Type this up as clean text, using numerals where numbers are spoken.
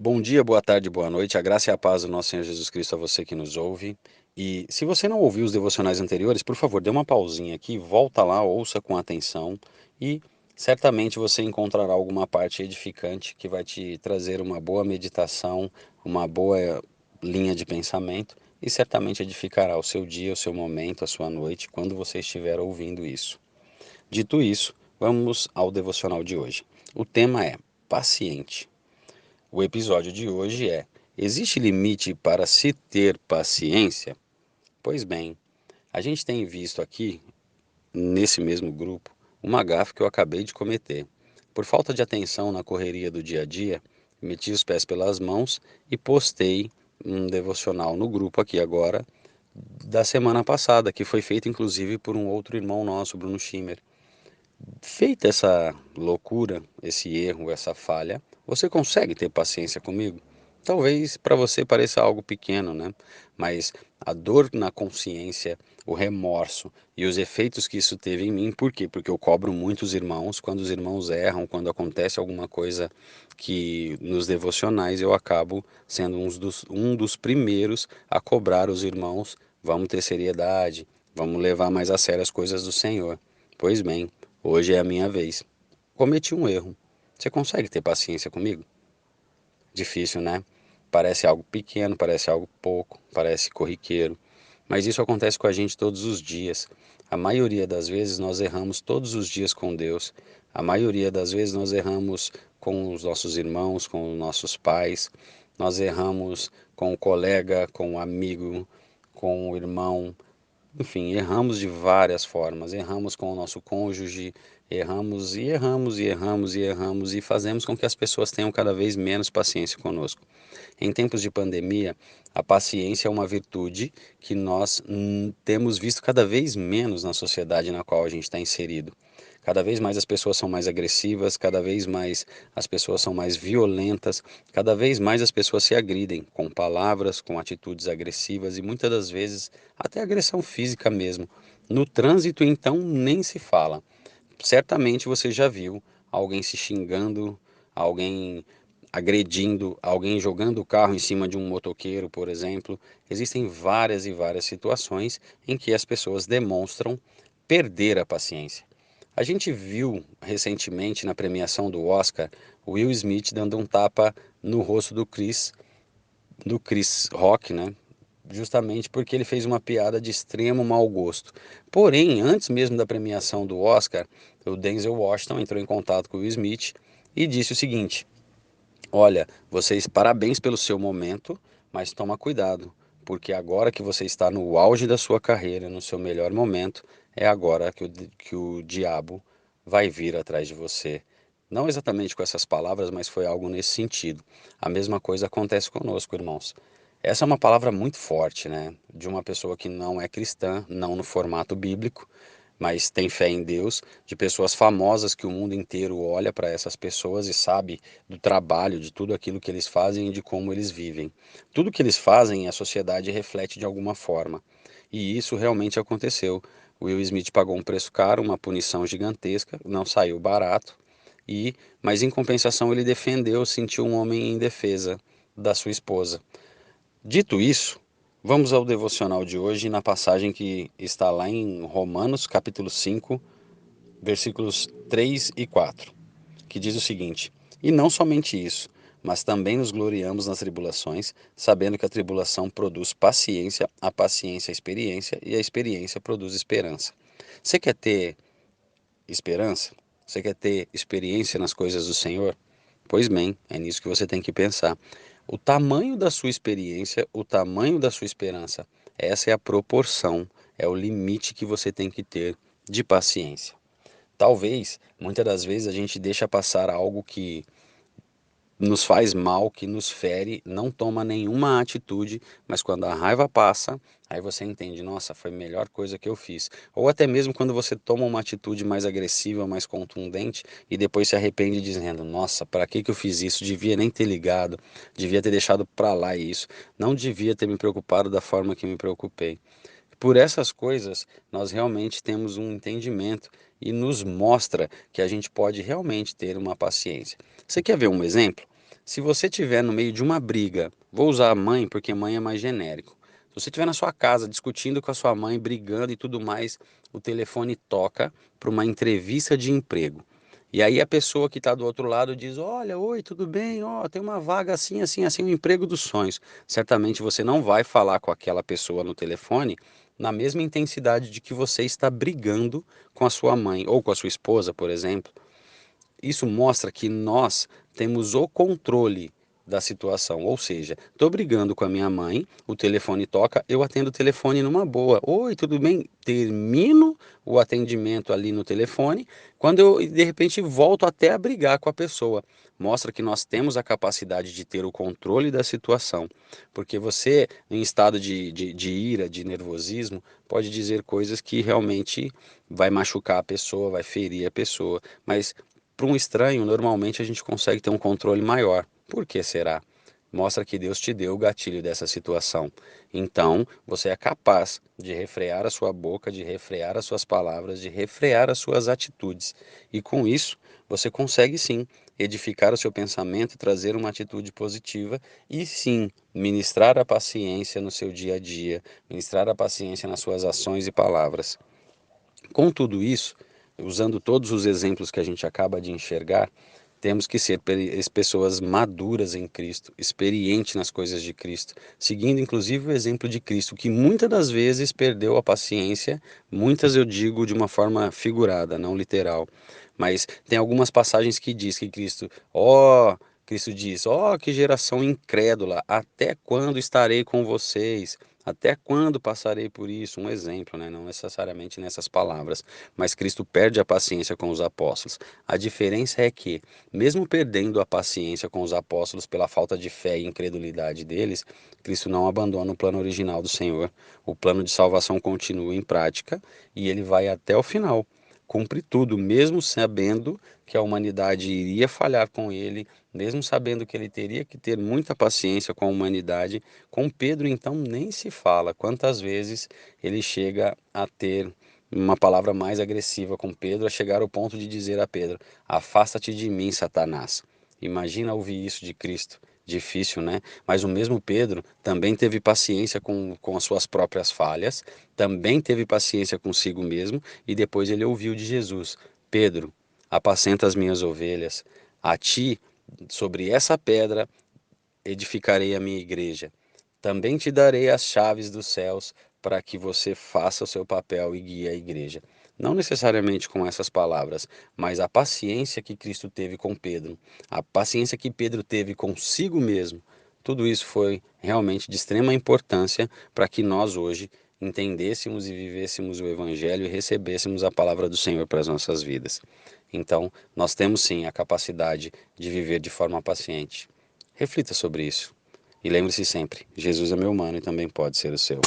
Bom dia, boa tarde, boa noite. A graça e a paz do nosso Senhor Jesus Cristo a você que nos ouve. E se você não ouviu os devocionais anteriores, por favor, dê uma pausinha aqui, volta lá, ouça com atenção e certamente você encontrará alguma parte edificante que vai te trazer uma boa meditação, uma boa linha de pensamento e certamente edificará o seu dia, o seu momento, a sua noite, quando você estiver ouvindo isso. Dito isso, vamos ao devocional de hoje. O tema é paciente. O episódio de hoje é: existe limite para se ter paciência? Pois bem, a gente tem visto aqui, nesse mesmo grupo, uma gafe que eu acabei de cometer. Por falta de atenção na correria do dia a dia, meti os pés pelas mãos e postei um devocional no grupo aqui agora, da semana passada, que foi feito inclusive por um outro irmão nosso, Bruno Schimmer. Feita essa loucura, esse erro, essa falha, você consegue ter paciência comigo? Talvez para você pareça algo pequeno, né? Mas a dor na consciência, o remorso e os efeitos que isso teve em mim, por quê? Porque eu cobro muitos irmãos, quando os irmãos erram, quando acontece alguma coisa que nos devocionais eu acabo sendo um dos primeiros a cobrar os irmãos, vamos ter seriedade, vamos levar mais a sério as coisas do Senhor. Pois bem, hoje é a minha vez. Cometi um erro. Você consegue ter paciência comigo? Difícil, né? Parece algo pequeno, parece algo pouco, parece corriqueiro. Mas isso acontece com a gente todos os dias. A maioria das vezes nós erramos todos os dias com Deus. A maioria das vezes nós erramos com os nossos irmãos, com os nossos pais. Nós erramos com o colega, com o amigo, com o irmão. Enfim, erramos de várias formas. Erramos com o nosso cônjuge, erramos e erramos e erramos e erramos e fazemos com que as pessoas tenham cada vez menos paciência conosco. Em tempos de pandemia, a paciência é uma virtude que nós temos visto cada vez menos na sociedade na qual a gente está inserido. Cada vez mais as pessoas são mais agressivas, cada vez mais as pessoas são mais violentas, cada vez mais as pessoas se agridem com palavras, com atitudes agressivas e muitas das vezes até agressão física mesmo. No trânsito, então, nem se fala. Certamente você já viu alguém se xingando, alguém agredindo, alguém jogando o carro em cima de um motoqueiro, por exemplo. Existem várias e várias situações em que as pessoas demonstram perder a paciência. A gente viu recentemente na premiação do Oscar Will Smith dando um tapa no rosto do Chris Rock, né? Justamente porque ele fez uma piada de extremo mau gosto. Porém, antes mesmo da premiação do Oscar, o Denzel Washington entrou em contato com o Will Smith e disse o seguinte: olha, vocês parabéns pelo seu momento, mas toma cuidado, porque agora que você está no auge da sua carreira, no seu melhor momento, é agora que o diabo vai vir atrás de você. Não exatamente com essas palavras, mas foi algo nesse sentido. A mesma coisa acontece conosco, irmãos. Essa é uma palavra muito forte, né? De uma pessoa que não é cristã, não no formato bíblico, mas tem fé em Deus, de pessoas famosas que o mundo inteiro olha para essas pessoas e sabe do trabalho, de tudo aquilo que eles fazem e de como eles vivem. Tudo que eles fazem, a sociedade reflete de alguma forma. E isso realmente aconteceu. Will Smith pagou um preço caro, uma punição gigantesca, não saiu barato, mas em compensação ele defendeu, sentiu um homem em defesa da sua esposa. Dito isso, vamos ao devocional de hoje na passagem que está lá em Romanos, capítulo 5, versículos 3 e 4, que diz o seguinte: e não somente isso, mas também nos gloriamos nas tribulações, sabendo que a tribulação produz paciência, a paciência experiência e a experiência produz esperança. Você quer ter esperança? Você quer ter experiência nas coisas do Senhor? Pois bem, é nisso que você tem que pensar. O tamanho da sua experiência, o tamanho da sua esperança, essa é a proporção, é o limite que você tem que ter de paciência. Talvez, muitas das vezes, a gente deixa passar algo que nos faz mal, que nos fere, não toma nenhuma atitude, mas quando a raiva passa, aí você entende, nossa, foi a melhor coisa que eu fiz. Ou até mesmo quando você toma uma atitude mais agressiva, mais contundente e depois se arrepende dizendo, nossa, para que eu fiz isso? Devia nem ter ligado, devia ter deixado para lá isso, não devia ter me preocupado da forma que me preocupei. Por essas coisas, nós realmente temos um entendimento e nos mostra que a gente pode realmente ter uma paciência. Você quer ver um exemplo? Se você estiver no meio de uma briga, vou usar mãe porque mãe é mais genérico. Se você estiver na sua casa discutindo com a sua mãe, brigando e tudo mais, o telefone toca para uma entrevista de emprego. E aí a pessoa que está do outro lado diz: Olha, oi, tudo bem? Ó, tem uma vaga assim, assim, assim, um emprego dos sonhos. Certamente você não vai falar com aquela pessoa no telefone na mesma intensidade de que você está brigando com a sua mãe ou com a sua esposa, por exemplo. Isso mostra que nós temos o controle da situação, ou seja, estou brigando com a minha mãe, o telefone toca, eu atendo o telefone numa boa. Oi, tudo bem? Termino o atendimento ali no telefone, quando eu de repente volto até a brigar com a pessoa. Mostra que nós temos a capacidade de ter o controle da situação, porque você, em estado de ira, de nervosismo, pode dizer coisas que realmente vai machucar a pessoa, vai ferir a pessoa, mas para um estranho, normalmente a gente consegue ter um controle maior. Por que será? Mostra que Deus te deu o gatilho dessa situação. Então, você é capaz de refrear a sua boca, de refrear as suas palavras, de refrear as suas atitudes. E com isso, você consegue sim edificar o seu pensamento e trazer uma atitude positiva e sim ministrar a paciência no seu dia a dia, ministrar a paciência nas suas ações e palavras. Com tudo isso, usando todos os exemplos que a gente acaba de enxergar, temos que ser pessoas maduras em Cristo, experientes nas coisas de Cristo, seguindo inclusive o exemplo de Cristo, que muitas das vezes perdeu a paciência, muitas eu digo de uma forma figurada, não literal. Mas tem algumas passagens que diz que Cristo diz, que geração incrédula, até quando estarei com vocês? Até quando passarei por isso? Um exemplo, né? Não necessariamente nessas palavras, mas Cristo perde a paciência com os apóstolos. A diferença é que, mesmo perdendo a paciência com os apóstolos pela falta de fé e incredulidade deles, Cristo não abandona o plano original do Senhor. O plano de salvação continua em prática e ele vai até o final. Cumpre tudo, mesmo sabendo que a humanidade iria falhar com ele, mesmo sabendo que ele teria que ter muita paciência com a humanidade. Com Pedro, então, nem se fala quantas vezes ele chega a ter uma palavra mais agressiva com Pedro, a chegar ao ponto de dizer a Pedro: Afasta-te de mim, Satanás. Imagina ouvir isso de Cristo. Difícil, né? Mas o mesmo Pedro também teve paciência com as suas próprias falhas, também teve paciência consigo mesmo, e depois ele ouviu de Jesus: Pedro, apacenta as minhas ovelhas, a ti, sobre essa pedra, edificarei a minha igreja. Também te darei as chaves dos céus para que você faça o seu papel e guie a igreja. Não necessariamente com essas palavras, mas a paciência que Cristo teve com Pedro, a paciência que Pedro teve consigo mesmo, tudo isso foi realmente de extrema importância para que nós hoje entendêssemos e vivêssemos o Evangelho e recebêssemos a palavra do Senhor para as nossas vidas. Então, nós temos sim a capacidade de viver de forma paciente. Reflita sobre isso. E lembre-se sempre, Jesus é meu mano e também pode ser o seu.